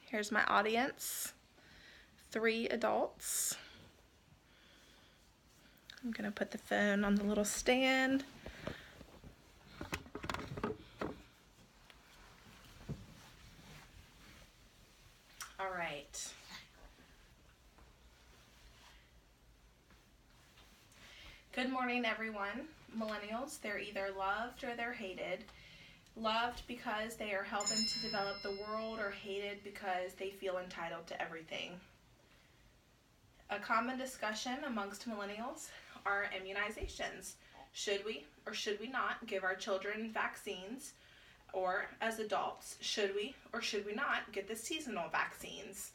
Here's my audience, 3 adults. I'm gonna put the phone on the little stand. All right. Good morning, everyone. Millennials, they're either loved or they're hated. Loved because they are helping to develop the world, or hated because they feel entitled to everything. A common discussion amongst millennials are immunizations. Should we or should we not give our children vaccines? Or as adults, should we or should we not get the seasonal vaccines?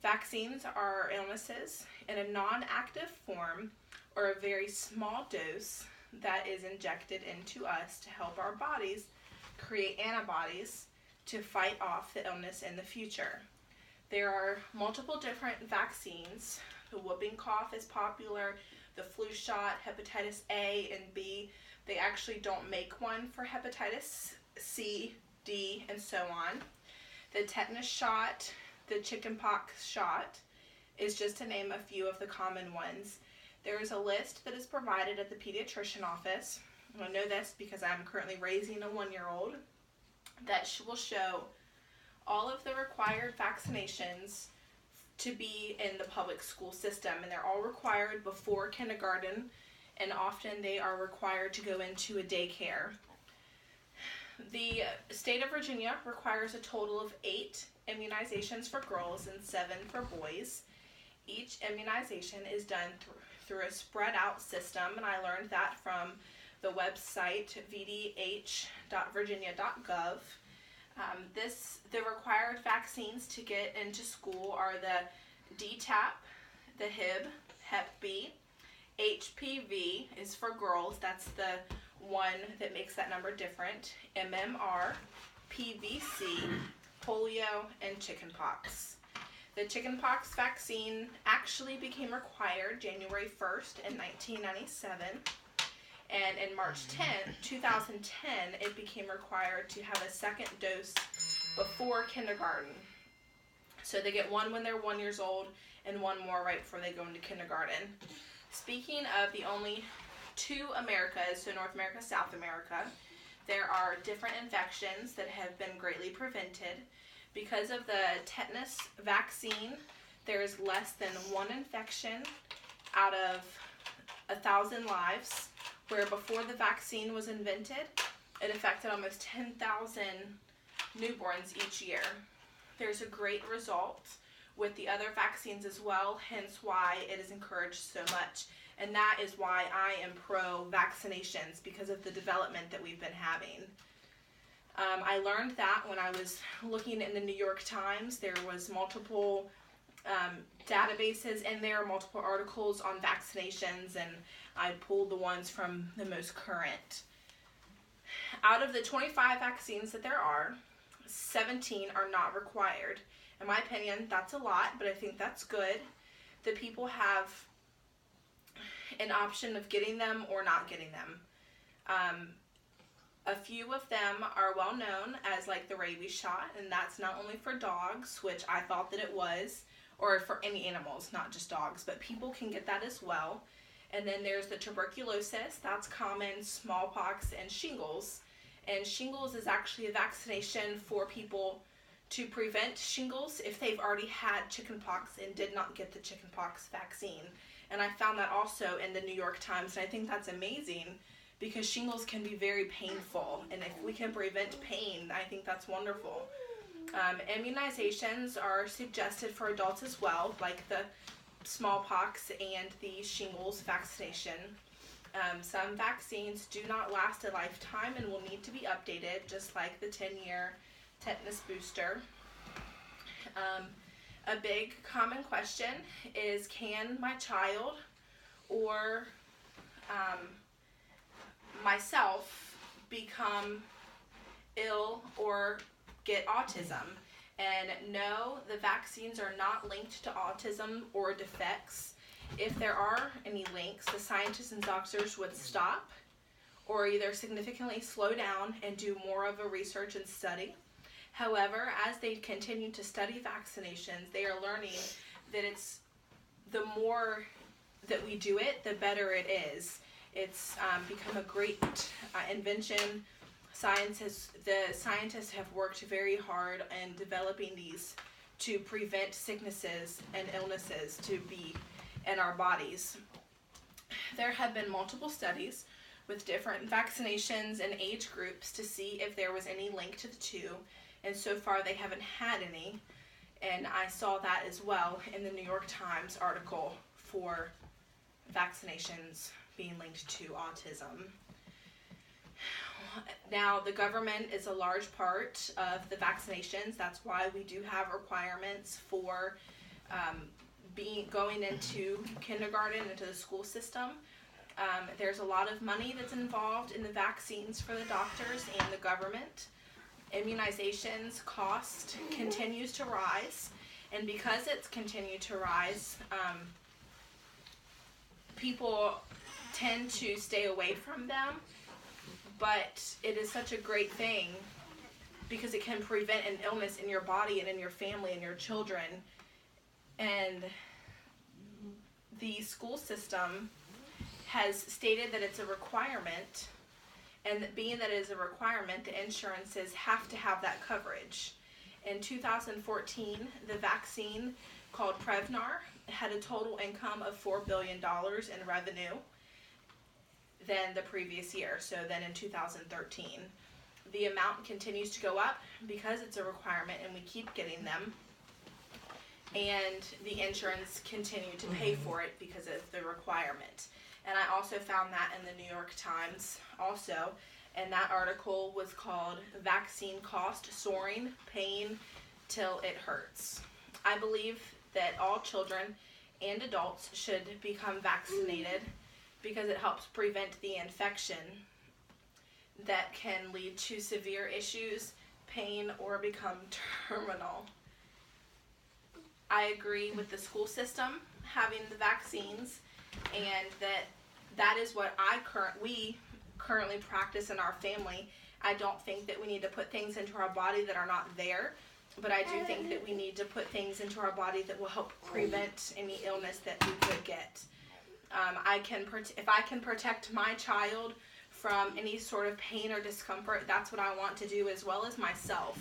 Vaccines are illnesses in a non-active form or a very small dose that is injected into us to help our bodies create antibodies to fight off the illness in the future. There are multiple different vaccines. The whooping cough is popular, the flu shot, hepatitis A and B. They actually don't make one for hepatitis C, D, and so on. The tetanus shot, the chickenpox shot, is just to name a few of the common ones. There is a list that is provided at the pediatrician office. I know this because I'm currently raising a 1-year-old, that will show all of the required vaccinations to be in the public school system, and they're all required before kindergarten, and often they are required to go into a daycare. The state of Virginia requires a total of 8 immunizations for girls and 7 for boys. Each immunization is done through a spread out system, and I learned that from the website vdh.virginia.gov. The required vaccines to get into school are the DTaP, the Hib, Hep B, HPV is for girls, that's the one that makes that number different, MMR, PVC, polio, and chickenpox. The chickenpox vaccine actually became required January 1st in 1997. And in March 10, 2010, it became required to have a second dose before kindergarten. So they get one when they're 1 year old and one more right before they go into kindergarten. Speaking of the only 2 Americas, so North America, South America, there are different infections that have been greatly prevented. Because of the tetanus vaccine, there is less than 1 infection out of 1,000 lives, where before the vaccine was invented, it affected almost 10,000 newborns each year. There's a great result with the other vaccines as well, hence why it is encouraged so much. And that is why I am pro-vaccinations, because of the development that we've been having. I learned that when I was looking in the New York Times. There was multiple databases in there, multiple articles on vaccinations, and I pulled the ones from the most current. Out of the 25 vaccines that there are, 17 are not required. In my opinion, that's a lot, but I think that's good. The people have an option of getting them or not getting them. A few of them are well known as like the rabies shot, and that's not only for dogs, which I thought that it was, or for any animals, not just dogs, but people can get that as well. And then there's the tuberculosis, that's common, smallpox, and shingles. And shingles is actually a vaccination for people to prevent shingles if they've already had chickenpox and did not get the chickenpox vaccine. And I found that also in the New York Times, and I think that's amazing because shingles can be very painful, and if we can prevent pain, I think that's wonderful. Immunizations are suggested for adults as well, like the smallpox and the shingles vaccination. Some vaccines do not last a lifetime and will need to be updated, just like the 10-year tetanus booster. A big common question is, can my child or myself become ill or get autism? And no, the vaccines are not linked to autism or defects. If there are any links, the scientists and doctors would stop or either significantly slow down and do more of a research and study. However, as they continue to study vaccinations, they are learning that it's the more that we do it, the better it is. It's become a great invention. The scientists have worked very hard in developing these to prevent sicknesses and illnesses to be in our bodies. There have been multiple studies with different vaccinations and age groups to see if there was any link to the two, and so far they haven't had any. And I saw that as well in the New York Times article for vaccinations being linked to autism. Now, the government is a large part of the vaccinations. That's why we do have requirements for going into kindergarten, into the school system. There's a lot of money that's involved in the vaccines for the doctors and the government. Immunizations cost continues to rise, and because it's continued to rise, people tend to stay away from them. But it is such a great thing because it can prevent an illness in your body and in your family and your children. And the school system has stated that it's a requirement, and that being that it is a requirement, the insurances have to have that coverage. In 2014, the vaccine called Prevnar had a total income of $4 billion in revenue than the previous year, so then in 2013. The amount continues to go up because it's a requirement and we keep getting them, and the insurance continue to pay for it because of the requirement. And I also found that in the New York Times also, and that article was called Vaccine Cost Soaring, Paying Till It Hurts. I believe that all children and adults should become vaccinated because it helps prevent the infection that can lead to severe issues, pain, or become terminal. I agree with the school system having the vaccines, and that is what we currently practice in our family. I don't think that we need to put things into our body that are not there, but I do think that we need to put things into our body that will help prevent any illness that we could get. If I can protect my child from any sort of pain or discomfort, that's what I want to do, as well as myself.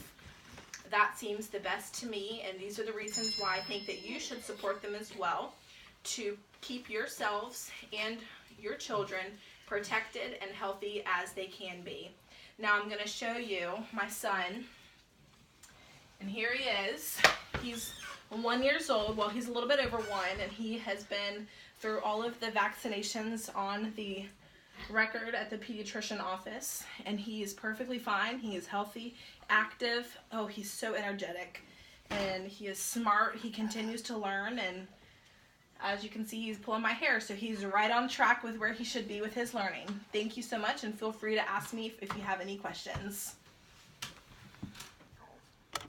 That seems the best to me, and these are the reasons why I think that you should support them as well, to keep yourselves and your children protected and healthy as they can be. Now I'm going to show you my son, and here he is. He's 1 year old. Well, he's a little bit over 1, and he has been through all of the vaccinations on the record at the pediatrician office, and he is perfectly fine. He is healthy, active. Oh, he's so energetic, and he is smart. He continues to learn, and as you can see, he's pulling my hair, so he's right on track with where he should be with his learning. Thank you so much, and feel free to ask me if you have any questions.